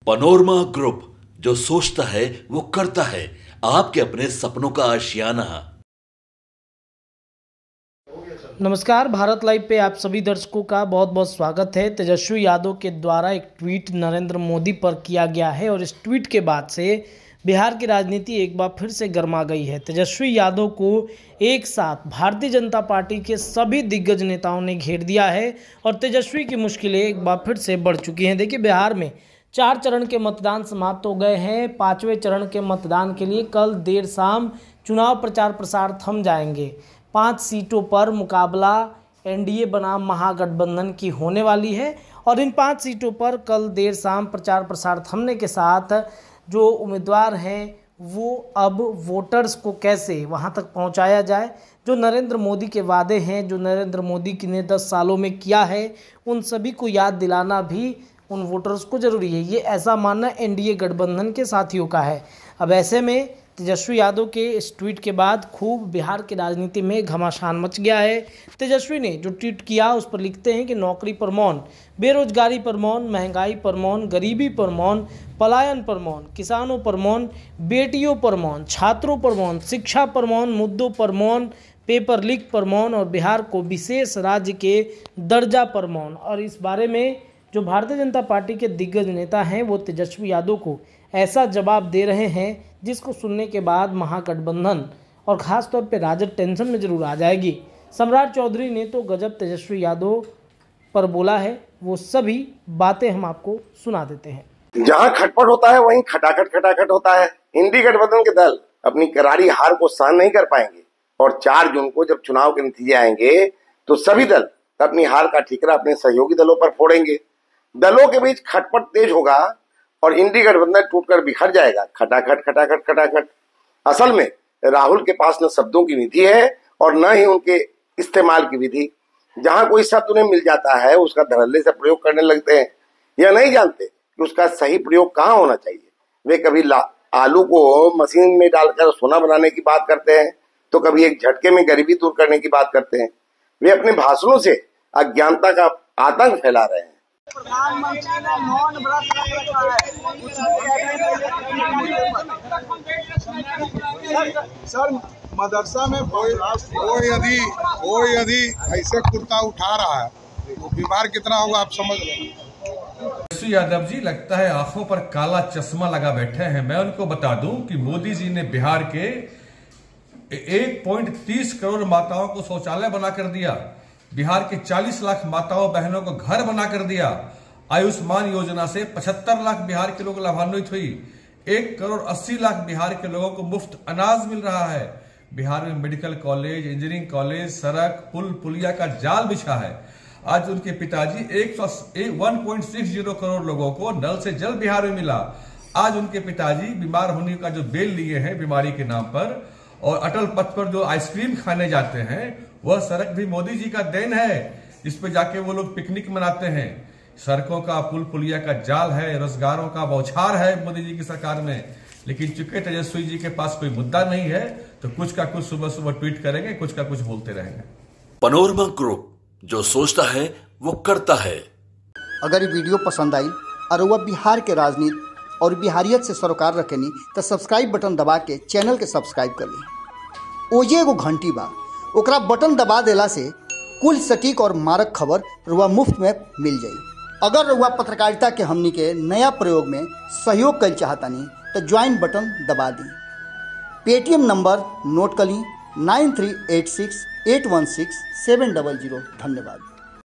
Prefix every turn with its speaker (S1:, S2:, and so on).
S1: Panorama group, जो सोचता है वो करता है। आपके अपने सपनों का आशियाना।
S2: नमस्कार, भारत लाइव पे आप सभी दर्शकों का बहुत बहुत स्वागत है। तेजस्वी यादव के द्वारा एक ट्वीट नरेंद्र मोदी पर किया गया है और इस ट्वीट के बाद से बिहार की राजनीति एक बार फिर से गर्मा गई है। तेजस्वी यादव को एक साथ भारतीय जनता पार्टी के सभी दिग्गज नेताओं ने घेर दिया है और तेजस्वी की मुश्किलें एक बार फिर से बढ़ चुकी हैं। देखिए, बिहार में 4 चरण के मतदान समाप्त हो गए हैं। 5वें चरण के मतदान के लिए कल देर शाम चुनाव प्रचार प्रसार थम जाएंगे। 5 सीटों पर मुकाबला एनडीए बनाम महागठबंधन की होने वाली है और इन 5 सीटों पर कल देर शाम प्रचार प्रसार थमने के साथ जो उम्मीदवार हैं वो अब वोटर्स को कैसे वहां तक पहुंचाया जाए, जो नरेंद्र मोदी के वादे हैं, जो नरेंद्र मोदी ने 10 सालों में किया है, उन सभी को याद दिलाना भी उन वोटर्स को ज़रूरी है। ये ऐसा मानना एनडीए गठबंधन के साथियों का है। अब ऐसे में तेजस्वी यादव के इस ट्वीट के बाद खूब बिहार की राजनीति में घमासान मच गया है। तेजस्वी ने जो ट्वीट किया उस पर लिखते हैं कि नौकरी पर मौन, बेरोजगारी पर मौन, महंगाई पर मौन, गरीबी पर मौन, पलायन पर मौन, किसानों पर मौन, बेटियों पर मौन, छात्रों पर मौन, शिक्षा पर मौन, मुद्दों पर मौन, पेपर लीक पर मौन और बिहार को विशेष राज्य के दर्जा पर मौन। और इस बारे में जो भारतीय जनता पार्टी के दिग्गज नेता हैं वो तेजस्वी यादव को ऐसा जवाब दे रहे हैं जिसको सुनने के बाद महागठबंधन और ख़ास तौर पे राजद टेंशन में जरूर आ जाएगी। सम्राट चौधरी ने तो गजब तेजस्वी यादव पर बोला है, वो सभी बातें हम आपको सुना देते हैं।
S3: जहां खटपट होता है वहीं खटाखट होता है। इंडी गठबंधन के दल अपनी करारी हार को सहन नहीं कर पाएंगे और 4 जून को जब चुनाव के नतीजे आएंगे तो सभी दल अपनी हार का ठीकरा अपने सहयोगी दलों पर फोड़ेंगे। दलों के बीच खटपट तेज होगा और इंडी गठबंधन टूटकर बिखर जाएगा। खटाखट। असल में राहुल के पास न शब्दों की विधि है और न ही उनके इस्तेमाल की विधि। जहां कोई शब्द उन्हें मिल जाता है उसका धड़ल्ले से प्रयोग करने लगते हैं। यह नहीं जानते कि उसका सही प्रयोग कहाँ होना चाहिए। वे कभी आलू को मशीन में डालकर सोना बनाने की बात करते हैं तो कभी एक झटके में गरीबी दूर करने की बात करते हैं। वे अपने भाषणों से अज्ञानता का आतंक फैला रहे हैं।
S4: प्रधानमंत्री ने मौन व्रत रखा है।
S5: सर, मदरसा में कोई यदि ऐसे कुर्ता उठा रहा है तो बीमार कितना होगा आप समझ लो।
S6: तेजस्वी यादव जी लगता है आंखों पर काला चश्मा लगा बैठे हैं। मैं उनको बता दूं कि मोदी जी ने बिहार के 1.30 करोड़ माताओं को शौचालय बना कर दिया। बिहार के 40 लाख माताओं बहनों को घर बना कर दिया। आयुष्मान योजना से 75 लाख बिहार के लोग लाभान्वित हुई। 1 करोड़ 80 लाख बिहार के लोगों को मुफ्त अनाज मिल रहा है। बिहार में मेडिकल कॉलेज, इंजीनियरिंग कॉलेज, सड़क, पुल पुलिया का जाल बिछा है। आज उनके पिताजी 1.60 करोड़ लोगों को नल से जल बिहार में मिला। आज उनके पिताजी बीमार होने का जो बेल लिए हैं बीमारी के नाम पर और अटल पथ पर जो आइसक्रीम खाने जाते हैं वह सड़क भी मोदी जी का देन है। इस पे जाके वो लोग पिकनिक मनाते हैं। सड़कों का, पुल पुलिया का जाल है, रोजगारों का बौछार है मोदी जी की सरकार में। लेकिन चूंकि तेजस्वी जी के पास कोई मुद्दा नहीं है तो कुछ का कुछ सुबह ट्वीट करेंगे, कुछ का कुछ बोलते रहेंगे।
S1: पनोरमा ग्रुप, जो सोचता है वो करता है।
S7: अगर ये वीडियो पसंद आई और वह बिहार के राजनीति और बिहारियत से सरोकार रखेनी तो सब्सक्राइब बटन दबा के चैनल के सब्सक्राइब कर ली। ओजे एगो घंटी बा, ओकरा बटन दबा देला से कुल सटीक और मारक खबर रुआ मुफ्त में मिल जाई। अगर रुआ पत्रकारिता के हमनी के नया प्रयोग में सहयोग कर चाहतानी तो ज्वाइन बटन दबा दी। पेटीएम नंबर नोट कर ली 9386816700। धन्यवाद।